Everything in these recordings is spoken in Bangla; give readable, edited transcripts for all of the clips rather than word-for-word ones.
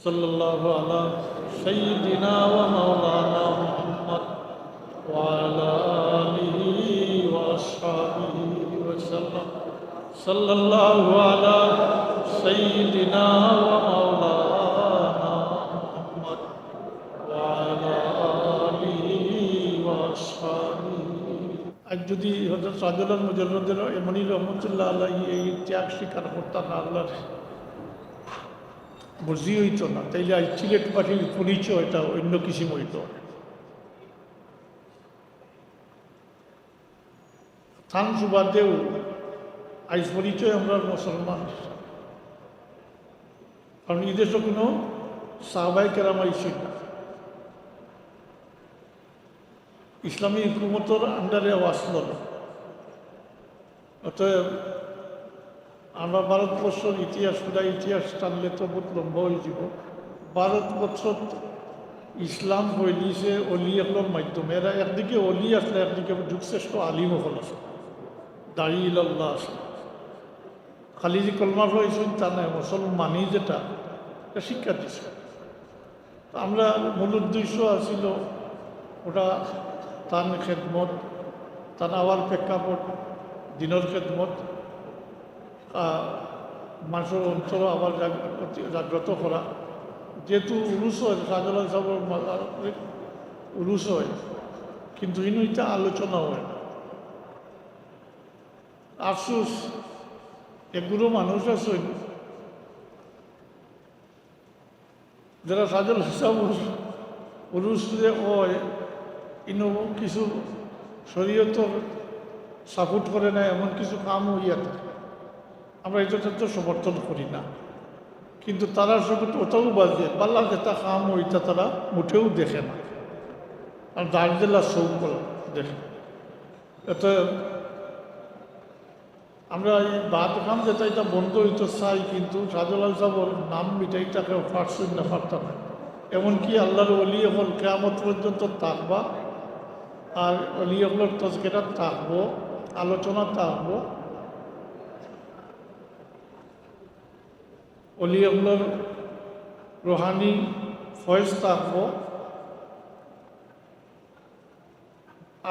সাল্লাল্লাহু আলা সাইয়্যিদিনা ওয়া মাওলানা মুহাম্মদ ওয়া আলা আলিহি ওয়া আসহাবিহি ওয়া সাল্লাম। সাল্লাল্লাহু আলা সাইয়্যিদিনা ওয়া মাওলানা মুহাম্মদ ওয়া আলা আলিহি ওয়া আসহাবিহি। আজ যদি হযরত শাহজালাল মুজাররদের এমনি রহমতুল্লাহ আলাইহি এই ত্যাগ স্বীকার করতেন না, আল্লাহর বুঝি হইতো না, তাইলে আজ সিলেট পাখির পরিচয় এটা অন্য কিছু হইত। থান সুবাদেও আজ পরিচয় আমরা মুসলমান, কারণ এই দেশে কোনো সাহাবায়ে কেরাম আইসেন না, ইসলামী হুকুমতের আন্ডারে আসল না। অতএব আমরা ভারতবর্ষের ইতিহাস টানলে তো বহুত লম্বা হয়ে যাব। ভারতবর্ষ ইসলাম হইলিছে অলি একলোর মাধ্যমে। এরা একদিকে অলি আসলে, একদিকে যুগশ্রেষ্ঠ আলিম হল আছে, দাড়ি ইল্লাহ আছে। খালি যে কলমা হয়েছেন তা নয়, মুসলমানই যেটা এটা শিক্ষা দিছে। আমরা মূল উদ্দেশ্য আছিল ওটা তার খেদমত, তার আওয়ার প্রেক্ষাপট দিনের খেদমত, মানুষের অন্তর আবার জাগ্রত করা। যেহেতু উরুস হয়, শাহজালাল সাহেবের উরুস হয়, কিন্তু এটা আলোচনা হয় না। আফসোস এগুলো মানুষ আছে যারা শাহজালাল সাহেব উরুস যে হয় ইনো কিছু শরীয়তর সাপোর্ট করে না, এমন কিছু কাম হইয়া থাকে। আমরা এটা তো সমর্থন করি না, কিন্তু তারা সবটা ওটাও বাজে পাল্লা যেটা কাম ওইটা তারা মুঠেও দেখে না, আর দার্জিলা সৌক দেখে। এতে আমরা এই বাদ কাম যেটা এটা বন্ধ হইতে চাই, কিন্তু শাহজালাল সাহেবের নাম মিটাইটাকে পারছেন না, পারতাম না। এমনকি আল্লাহর অলি হল কেয়ামত পর্যন্ত থাকবা, আর অলি হলের তজকেরা থাকবো, আলোচনা থাকবো, অলি হলের রোহানি ফয়েজ থাকবো।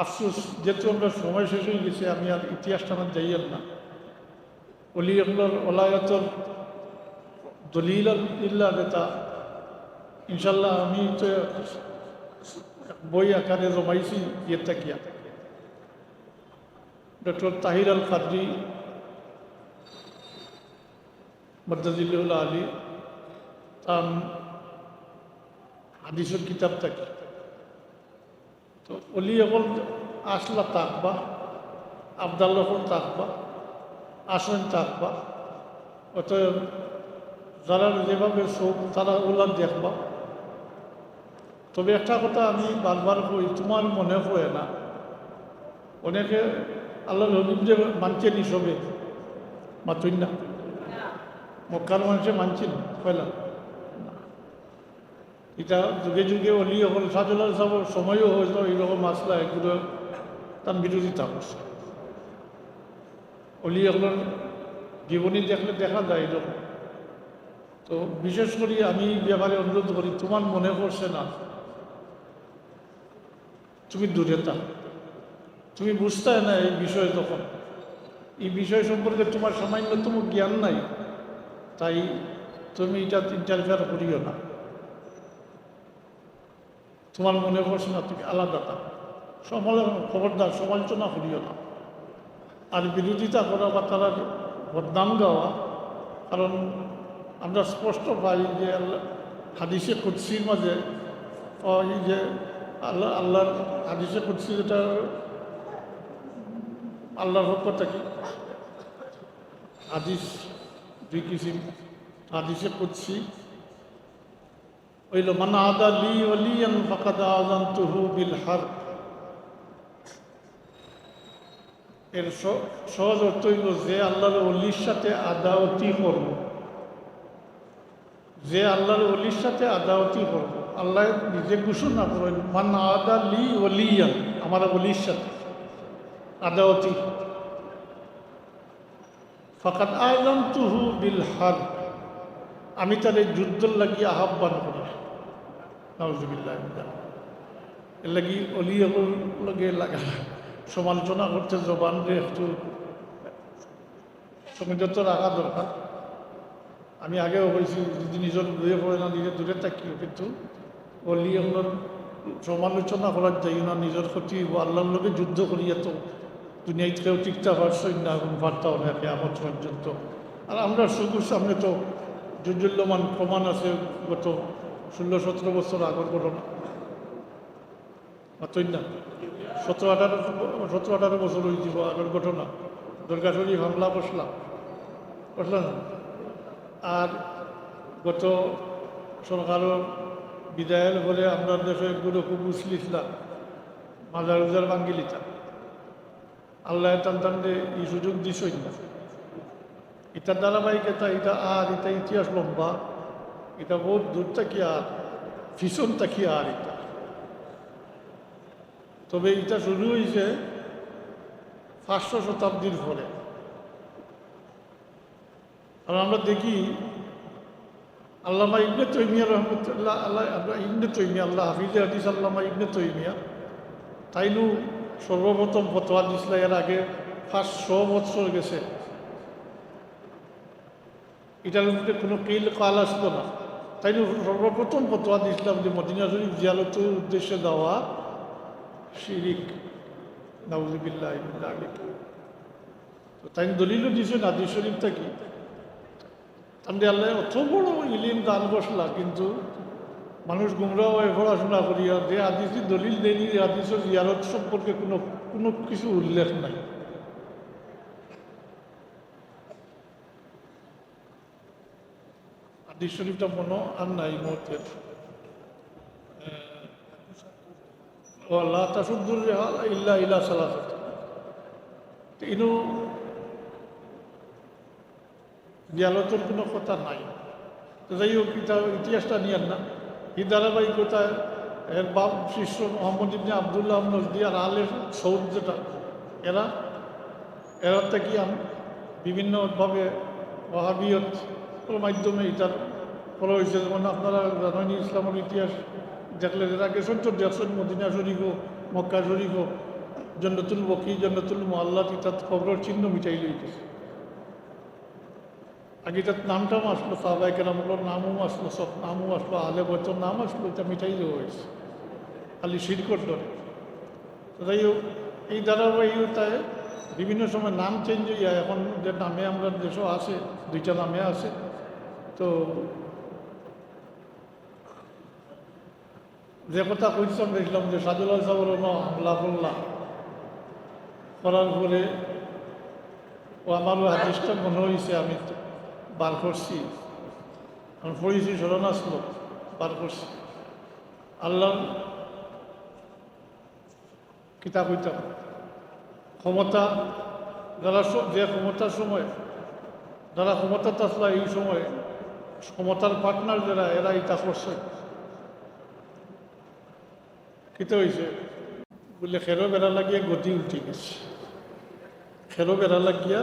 আফসোস যেহেতু আমরা সময় শেষ হয়ে গেছে, আমি আর ইতিহাসটা আমার যাইয়াল না। অলি হলের ওলায়তর দলিল ইল্লা নেতা ইনশাল্লাহ আমি তো বই আকারে জমাইছি ইয়ে তাকিয়া। ডক্টর তাহির আল কাদরি মদ্দাজিল্লাহুল আলী তার হাদিসের কিতাব থাকে। তো অলি এখন আসলা থাকবা, আবদাল্লা এখন থাকবা, আসেন থাকবা। অতএব যারা যেভাবে শোক তারা ওলা দেখবা। তবে একটা কথা আমি বারবার কই, তোমার মনে হয় না অনেকে আল্লাহ হবিব যে মানছেন হিসবে মাতুন না, মক্কার মানুষে মানছেন পয়লা এটা যুগে যুগে অলি হল। শাহজালাল সাহেবের সময়ও হয়েছিল এইরকম মাসলা, এগুলো তার বিরোধিতা করছে। অলি হলের জীবনী দেখলে দেখা যায় এরকম। তো বিশেষ করে আমি ব্যাপারে অনুরোধ করি, তোমার মনে করছে না তুমি দূরে থাক, তুমি বুঝতে না এই বিষয়, তখন এই বিষয় সম্পর্কে তোমার সামান্যতম জ্ঞান নাই, তাই তুমি এটা ইন্টারফেয়ার করিও না। তোমার মনে করছে না তুমি আলাদা থাক, খবরদার সমালোচনা করিও না। আর বিরোধিতা করা বা তারা বদনাম গাওয়া, কারণ আমরা স্পষ্ট পাই যে হাদিসে কুদসির মাঝে এই যে আল্লাহর হাদিসে কুদসি, যেটা আল্লাহর হকটা কি হাদিস দুই কিসিম। হাদিসে কুদসি হইল মান আদা লি ওয়ালিয়ান ফাকাদ আযানতুহু বিল হারব। এর সহজ অর্থ হইল যে আল্লাহর ওলির সাথে আদাওয়াতি করব, যে আল্লাহর ওলির সাথে আদাওয়াতি করব। আল্লাহ নিজে ঘোষণা করেন মান আদা লি ওলিয়ান, আমার ওলির সাথে আদাওয়াতি, ফাকাদ আযানতুহু বিল হারব, আমি তাদের যুদ্ধর লাগি আহ্বান করি নাউজুবিল্লাহ এর লাগি অলি লগে লাগা সমালোচনা করতে জবানরে একটু সংযত রাখা দরকার। আমি আগেও বলছি যদি নিজের দূরে পড়ে না নিজে দূরে থাকিও, কিন্তু অলি এগুলোর সমালোচনা করার যাই না, নিজের ক্ষতি আল্লাহর লোকে যুদ্ধ করিয়া তো দুনিয়ায় কেউ টিকতে পারছই না, এখন পারতাও না কেমন পর্যন্ত। আর আমরা শুধু সামনে তো যুদ্ধল্যমান প্রমাণ আছে গত 16-17 বছর আগের ঘটনা, মাত্রই না 17-18 বছর হয়ে যাব আগের ঘটনা। দুর্গা শরীফ হামলা বসলাম না। আর গত সরকারের বিদায়ের বলে আমরা দেশে একগুলো খুব উছলিছিলাম মাজার উজার ভাঙ্গিলিতা। আল্লাহ টানটানলে এই সুযোগ দিছই না। এটার ধারাবাহিকতা এটা আর এটা ইতিহাস লম্বা, এটা বহুত দূর থাকি আর ভীষণ থাকি আর এটা। তবে এটা শুরু হয়েছে 500 শতাব্দীর পরে। আর আমরা দেখি আল্লামা ইবনে তৈমিয়া রহমতুল্লাহ ইবনে তৈমিয়া আল্লাহ হাফিজে হাদিস আল্লামা ইবনে তৈমিয়া তাইনু সর্বপ্রথম ফতোয়া দিছিল। এর আগে 500 বছর গেছে, এটার মধ্যে কোনো কিল কাল আসতো না। তাইনু সর্বপ্রথম ফতোয়া দিয়েছিলাম যে মদিনা শরীফ জিয়ারতের উদ্দেশ্যে দেওয়া শিরিক, নাউযুবিল্লাহি মিন যালিক। তো তাই দলিলও দিয়েছেন হাদিস শরীফ থাকি। তাহলে আল্লাহ অত বড় ইলিম দান বসলা, কিন্তু মানুষ গুমরাহ হয়ে পড়াশোনা করিয়া যে হাদিসের দলিল দেয়নি, হাদিসের জিয়ারত সম্পর্কে কোনো কিছু উল্লেখ নাই। হাদিস শরীফটা মনে আর নাই মুহূর্তের। আল্লাহ তাসুদ্দুর রেহাল ইল্লা ইলা সালাসাত। ইনু জিয়ারতের কোনো কথা নাই। তো যাই হোক, ইতিহাসটা নিয়েন না। এই ধারাবাহিকতায় এর বাপ শিষ্য মোহাম্মদ ইবনে আবদুল্লাহ নজদি আর আলে সৌদ যেটা, এরা থেকে বিভিন্নভাবে ওয়াহাবিয়ত মাধ্যমে এটার ফলো হয়েছে। যেমন আপনারা জানেন ইসলামের ইতিহাস দেখলে এর আগে 70 দেখছেন মদিনা শরীফও মক্কা শরীফও জন্নতুল বকি জন্নতুল মোহাল্লাত ইতাত খবরের চিহ্ন মিটাই লইতেছে। আগে তার নামটাও আসলো, সাহাবায়ে কেরামগুলোর নামও আসলো, সব নামও আসলো, আলে বয়তের নাম আসলো, এটা মিটাই দেওয়া হয়েছে খালি শিরকর ধরে। তো যাই হোক, এই ধারাবাহিকতায় বিভিন্ন সময় নাম চেঞ্জ হইয়া এখন যে নামে আমরা দেশও আছে, 2টা নামে আছে। তো যে কথা কইছিলাম দেখলাম যে সাজুল্লাহ সাবর হামলা করার পরে ও আমারও হাদিসটা মনে হয়েছে, আমি বার করছি, আমি পড়েছি, স্মরণ আসলো, বার করছি। আল্লাহ কিতাব হইতাম ক্ষমতা যারা যে ক্ষমতার সময় যারা ক্ষমতা আসলা, এই সময় ক্ষমতার পার্টনার যারা, এরা ইটা করছে। কিতা হয়েছে বলে খেরো বেড়া লাগিয়ে গদি উল্টি গেছে, খেরো বেড়া লাগিয়া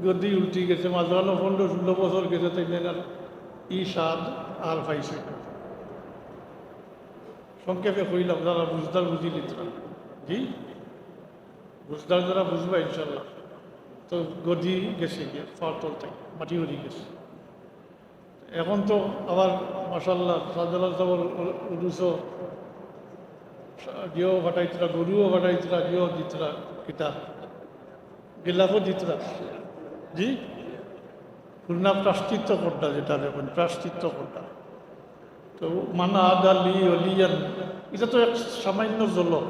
গদি উল্টি গেছে। মাঝখানে 15-16 বছর গেছে, তাই ই স্বাদ আর পাইছে। সংক্ষেপে কইলাম, যারা বুঝদার বুঝি লিতরা, জি বুঝদার যারা বুঝবা ইনশাল্লাহ। তো গদি গেছে গিয়ে ফাটল থেকে মাটি হয়ে গেছে। এখন তো আবার মাশাল্লাহ সাজাল্লাহ সাবর উরুসও গিয়েও ফাটাইতরা, গরুও ফাটাইতরা, গিয়েও দিতরা, কিতা গেলাফও দিতরা, জি পুরনা প্রাশ্চিত্য কোনটা, যেটা দেখুন প্রাশ্চিত্য কোনটা। তো মানা আদা লি অলিয়ান, এটা তো এক সামান্য জলক,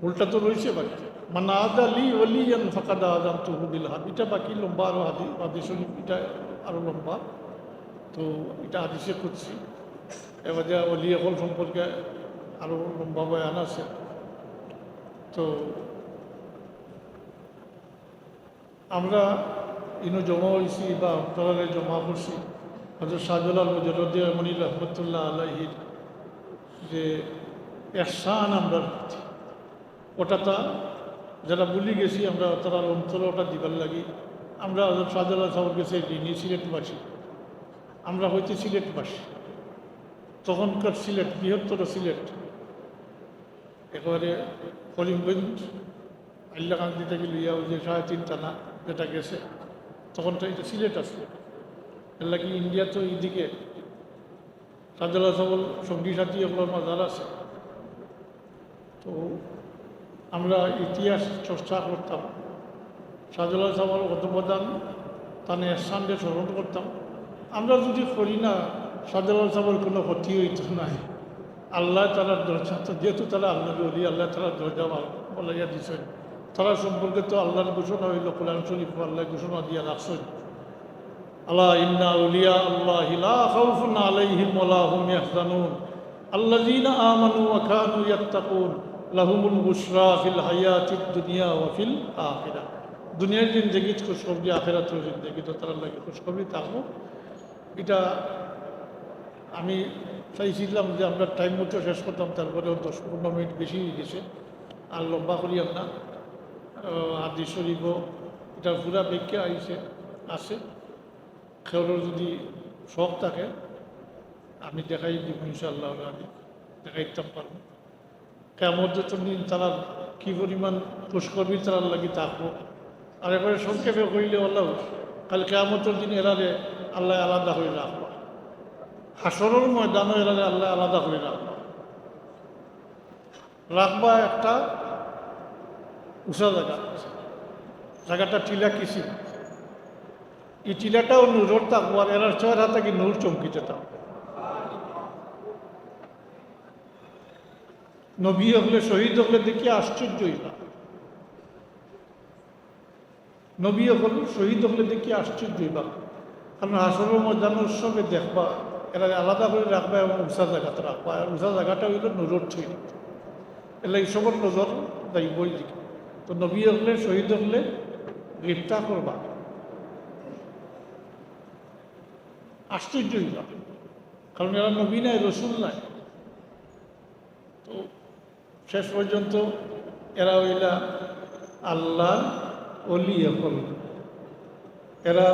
উল্টা তো রয়েছে বাকি। মানা আদা লি অলিয়ান ফাঁকাদা আদাম তো হুবিল হাদ, এটা বাকি লম্বা, আরও হাদিস এটা আরও লম্বা। তো এটা হাদিসে করছি। এবার যে অলি হল সম্পর্কে আরও লম্বা বয়ান আছে। তো আমরা ইনো জমা হয়েছি বা অন্তরালে জমা করছি হজরত শাহজালাল মুজাদ্দিদ মনির রহমতুল্লাহ আলাইহির যে এহসান আমরা ওটাটা যারা ভুলি গেছি আমরা, তারা অন্তর ওটা দিবার লাগি আমরা হযরত শাহজালাল সাহেবের কাছে ঋণী, সিলেটবাসী। আমরা হইতে সিলেটবাসী। তখনকার সিলেট, বৃহত্তর সিলেট, একেবারে করিমগঞ্জ, আইল্লাকান্দি থেকে লইয়া ওই যে 3.5 টানা যেটা গেছে, তখন তো এটা সিলেট আসলো। এর লাগে ইন্ডিয়া তো এইদিকে শাহজালাল সাহেব সঙ্গী সাথী এগুলোর মাজার আছে। তো আমরা ইতিহাস চর্চা করতাম, শাহজালাল সাহেবের অবদান তানে স্থানকে স্মরণ করতাম। আমরা যদি করি না, শাহজালাল সাহেবের কোনো ক্ষতি হইত নাই। আল্লাহ তালার দরজা, যেহেতু তারা আল্লাহ বলি, আল্লাহ তালার দরজা বলাইয়া দিচ্ছেন, তারা সম্পর্কে তো আল্লাহর ঘোষণা হইল, কোরআন শরীফ আল্লাহ ঘোষণা দিয়া রাখছেন, আল্লাহ ইন্না আউলিয়া আল্লাহি লা খাউফুন আলাইহিম ওয়া লা হুম ইয়াহজানুন আল্লাযীনা আমানু ওয়া কানু ইয়াত্তাকুন লাহুমুল বুশরা ফিল হায়াতিদ দুনিয়া ওয়া ফিল আখিরাহ। দুনিয়ার জিন্দগিত খুশখবরি, আখিরাতের জিন্দগিত তারা লাগে খুশখবরি থাকবো। এটা আমি চাইছিলাম যে আমরা টাইম মতো শেষ করতাম, তারপরেও 10-15 মিনিট বেশি হয়ে গেছে, আর লম্বা করিয়াম না। হাদিস শরীফও এটা পুরা ব্যাখ্যা আছে। খেলোর যদি শখ থাকে আমি দেখাই দিব, ইনশাআল্লাহ আমি দেখাইতাম পারবো। কিয়ামতের দিন তারা কি পরিমাণ খুশখবরি তারার লাগি থাকবো। আর এবারে সংক্ষেপে কইলে আল্লাহ কাল কিয়ামতের দিন এরারে আল্লাহ আলাদা হয়ে রাখবো, হাসরের ময়দানও এরারে আল্লাহ আলাদা হয়ে রাখবা একটা উঁচা জায়গাটা টিলা কিসি, এই টিলাটাও নূরের থাকবো, আর এরার চেহারা থেকে নূর চমকিতে থাকবো। নবী হলে, শহীদ হলে দেখি আশ্চর্য হইবা। নবী হল, শহীদ হলে দেখি আশ্চর্য হইবা, কারণ হাসরের ময়দানের সবে দেখবা এরা আলাদা করে রাখবা এবং উঁচা জায়গাতে রাখবা। আর উঁচা জায়গাটা হইল নজর ছড়ি, এলে এইসবের নজর যাইবই দিকে। তো নবী হলে, শহীদ হলে গ্রেপ্তার করবা, আশ্চর্য হইবা, কারণ এরা নবী নাই, রসুল নাই। তো শেষ পর্যন্ত এরা হইলা আল্লাহ অলি হল, এরা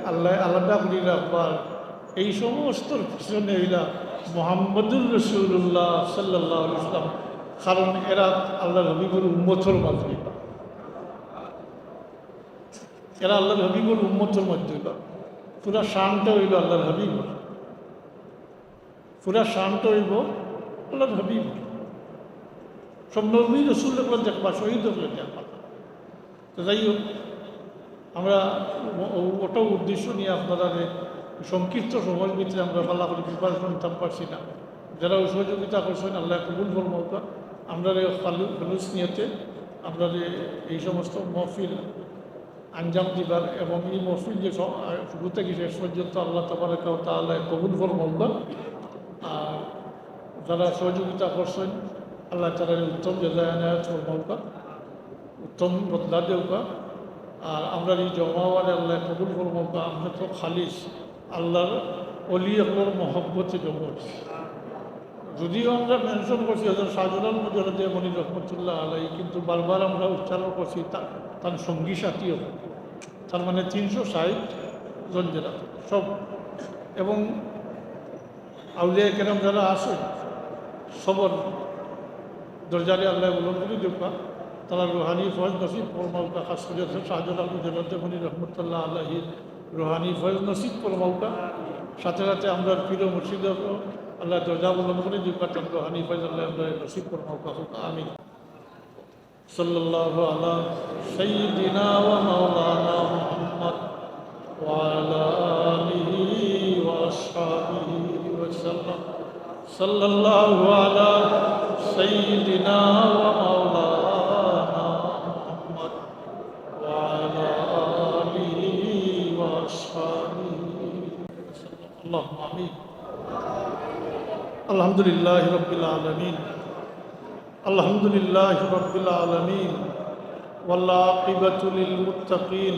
আল্লাহ আলাদা করি রাখবার। এই সমস্ত পিছনে হইলা মুহাম্মদুর রাসূলুল্লাহ সাল্লাল্লাহু আলাইহি ওয়াসাল্লাম, কারণ এরা আল্লাহ হাবিবুর উম্মতের মাঝে, এরা আল্লাহ হাবিবুর উম্মতের মধ্যে। পুরা শানটা হইল আল্লাহর হাবিব, পুরা শানটা হইব আল্লাহর হাবিব। সব নবী রসুল দেখবা, শহীদ দেখবা। তো যাই হোক, আমরা ওটাও উদ্দেশ্য নিয়ে আপনারা সংক্ষিপ্ত সময়ের ভিতরে আমরা পাল্লা করে প্রিপারেশন নিতাম পারছি না। যারা সহযোগিতা করছেন আল্লাহ কবুল ফরমাউকা। আমরা ফালুস নিয়েতে আমরা এই সমস্ত মহফিল আঞ্জাম দিবার, এবং এই মহফিল যে শুরু থেকে শেষ পর্যন্ত আল্লাহ তাবারাকা ওয়া তাআলা কবুল ফরমাউকা। আর যারা সহযোগিতা করছেন আল্লাহ তাআলা উত্তম জাযায়ে আনায়াত ফরমাউকা, উত্তম বদলা দেউকা। আর আমরা এই জমাওয়ালে আল্লাহ কবুল ফরমাউকা। আমরা তো খালিস আল্লাহর অলি হলোর মহব্বতে জমা। যদিও আমরা মেনশন করছি হযরত শাহজালাল মুজাদ্দিদ মনির রহমতুল্লাহ আলাইহি, কিন্তু বারবার আমরা উচ্চারণ করছি তার সঙ্গী সাথীও, তার মানে 360 জন যারা সব, এবং আউলিয়া কেরাম যারা আছে সবর দরজারে আল্লাহ উলম করে দেবা, তারা রুহানি ফয়েজ নসিব ফরমাউকা। খাস করে শাহজালাল মুজাদ্দিদ মনির রহমতুল্লাহ আলাইহি রুহানি ফয়েজ নসিব ফরমাউকা। সাথে সাথে আমরা প্রিয় মুর্শিদ আল্লাহ দরজা উলম করে দেবা, তার রুহানি ফয়েজ আল্লাহ আমরা নসিব ফরমাউকা। আমিন। সাল্লাল্লাহু আলা সাইয়্যিদিনা ওয়া মাওলানা মুহাম্মদ ওয়া আলা আলিহি ওয়া আসহাবিহি ওয়া সাল্লাম। সাল্লাল্লাহু আলা সাইয়্যিদিনা ওয়া মাওলানা মুহাম্মদ ওয়া আলা আলিহি ওয়া আসহাবিহি ওয়া সাল্লাম। আল্লাহুম্মা আমিন। আলহামদুলিল্লাহি রাব্বিল আলামিন। আলহামদুলিল্লাহি রাব্বিল আলামিন। ওয়াল আকিবাতু লিল মুত্তাকিন,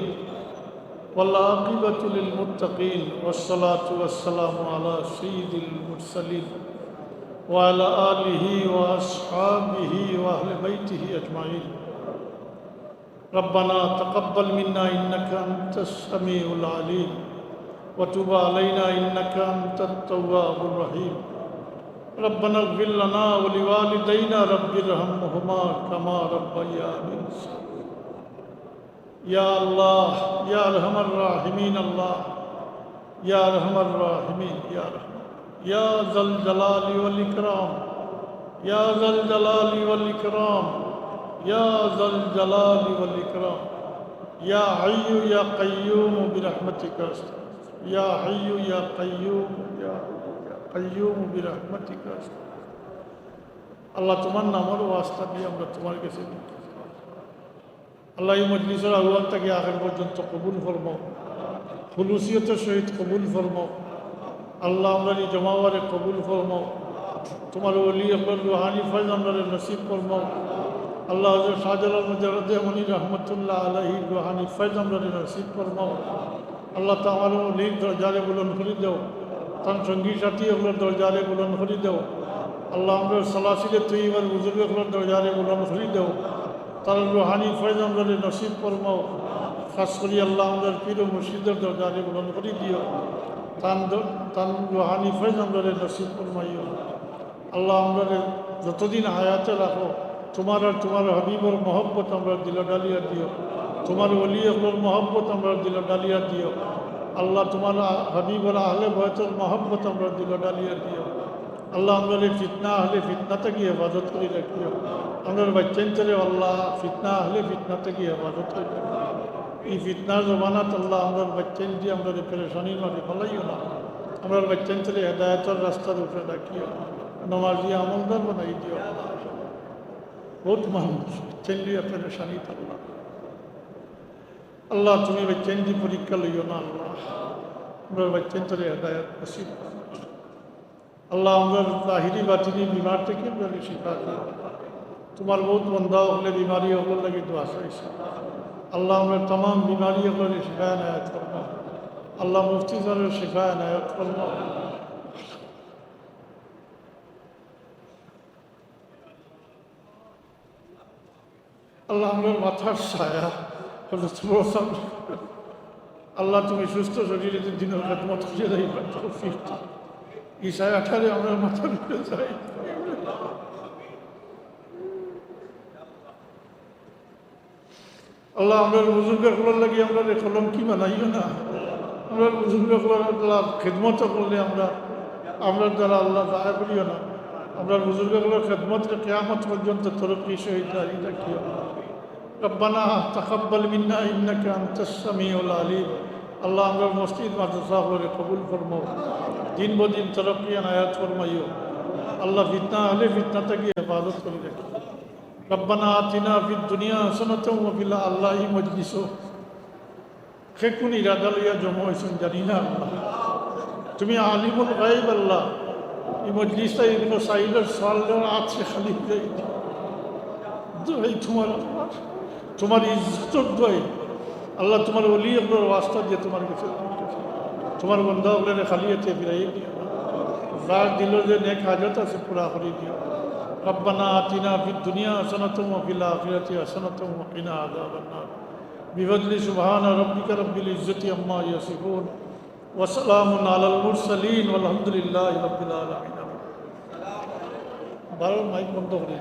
ওয়াল আকিবাতু লিল মুত্তাকিন। ওয়াসসালাতু ওয়াসসালামু আলা সাইয়্যিদিল মুরসালিন ওয়া আলা আলিহি ওয়া আসহাবিহি ওয়া আহলি বাইতিহি আজমাইন। ربنا تقبل منا إنك أنت السميع العليم وتب علينا إنك أنت التواب الرحيم ربنا اغفر لنا ولوالدينا رب ارحمهما كما ربياني صغيرا يا الله يا أرحم الراحمين الله يا أرحم الراحمين يا ذا الجلال والإكرام يا ذا الجلال والإكرام يا ذا الجلال والإكرام يا حي يا قيوم برحمتك أستغيث يا حي يا قيوم يا قيوم برحمتك أستغيث আল্লাহ তোমার নামের ওয়াস্তা দিয়ে আমরা তোমার কাছে আল্লাহ এই মজলিসের আউয়াল থেকে আখের পর্যন্ত কবুল ফরমাও খুলুসিয়তের সহিত কবুল ফরমাও আল্লাহ আমরা এই জমাওয়ারে কবুল ফরমাও তোমার ওলি আকবর রুহানি ফয়জ আমরা নসিব ফরমাও আল্লাহ হযরত শাহজালাল মুজাররদে মনি রহমতুল্লাহ আলাইহি রুহানি ফয়জ আমরা নসিব ফরমাও আল্লাহ তোমার ওলির দরজারে বুলন্দ করে দাও তার সঙ্গী সাথী ওগুলোর দরজারে বুলন্দ করে দাও আল্লাহ আমরা সালাসিলে তৈবার বুজুর্গ ওগুলোর দরজারে বুলন্দ করে দাও তার রুহানি ফয়জ আমরা নসিব ফরমাও খাস করি আল্লাহ আমাদের পীর ও মুর্শিদের দরজারে বুলন্দ করে দিও তান রুহানি ফয়জ আমরা নসিব ফরমাইও আল্লাহ আমরা যতদিন হায়াতে রাখো তোমার আর তোমার হাবিবর মহব্বত আমরা দিল ডালিয়া দিও তোমার ওলি আকবর মহব্বত আমরা দিল ডালিয়া দিও আল্লাহ তোমার হাবিবর আহলে বয়তর মহব্বত আমরা দিল ডালিয়া দিও আল্লাহ আমরা ফিতনা আহলে ফিতনা থেকে হেফাজত করে রাখিও আমরা বাচ্চান চলে আল্লাহ ফিতনা আহলে ফিতনা থেকে হেফাজত করে রাখিও এই ফিতনার জমানাত আল্লাহ আমরা বাচ্চান দিয়ে আমরা পেরেশানির মাঝে ফেলাইও না আমরা বাচ্চান চলে হেদায়তের রাস্তার উপরে রাখিও নমাজি আমলদার বানাই দিও বহুত মানুষ চেন্দিয়া পেরেশানি থাকলাম আল্লাহ তুমি চেন্দি পরীক্ষা লইও না আল্লাহ আমরা বাচ্চান চলে হেদায়ত নসিব আল্লাহ আমরা তাহিরি বাতিনি বিমার থেকে আমরা শিফা দিও তোমার বহুত বন্ধা হলে বিমারি হলে লাগে দোয়া চাইছে আল্লাহ আমরা तमाम বিমারি হলে শিফা এনায়েত ফরমাও আল্লাহ মুফতি সাহেবের শিফা এনায়েত ফরমাও আল্লাহ আমরা মাথার ছায়া আল্লাহ তুমি সুস্থ শরীরে দিনের খেদমত খুঁজে দেয় এই ছায়াটারে আমরা মাথার উপরে যাই আল্লাহ আমরা বুজুর্গগুলোর লাগে আমরা কলম কি বানাইও না আমরা বুজুর্গগুলোর খেদমত করলে আমরা দ্বারা আল্লাহ দয়া করিও না আমরা বুজুর্গগুলোর খেদমতকে কিয়ামত পর্যন্ত তরক্কি সহিত জারি রাখিও রব্বানা তাকাব্বাল মিন্না ইন্নাকা আনতাস সামিউল আলিম আল্লাহ আমরা মসজিদ মাদ্রাসাগুলোকে কবুল ফরমাও দিন বদিন তরক্কি এনায়েত ফরমাইও আল্লাহ ফিতনা আহলে ফিতনা থেকে হেফাজত করে রাখিও রব্বানা আতিনা ফিদ দুনিয়া হাসানাতাও ওয়া ফিল আল্লাহি মজলিসো কোন ইরাদা লইয়া জমা হইছেন জানি না আল্লাহ তুমি আলিমুল গায়ব আল্লাহ এই মজলিসটা এগুলো সাইলের সালের আছে খালি হয়ে দোয়াই তোমার আল্লাহ তোমার ইজ্জত দোয়াই আল্লাহ তোমার ওলি আপনার ওয়াস্তা দিয়ে তোমার কাছে তোমার বন্ধা ওগুলো খালি এতে ফিরাই দিও যার দিল যে নেক হাজত আছে পুরা করে দিও রব্বানা আতিনা ফিদ দুনিয়া হাসানাতাও ওয়া ফিল আখিরাতি হাসানাতাও ওয়া কিনা আযাবান নার বিফদলি সুবহানা রাব্বিকা রাব্বিল ইজ্জতি আম্মা ইয়াসিফুন ওয়া সালামুন আলাল মুরসালিন ওয়ালহামদুলিল্লাহি রাব্বিল আলামিন। বারো মাইক বন্ধ করে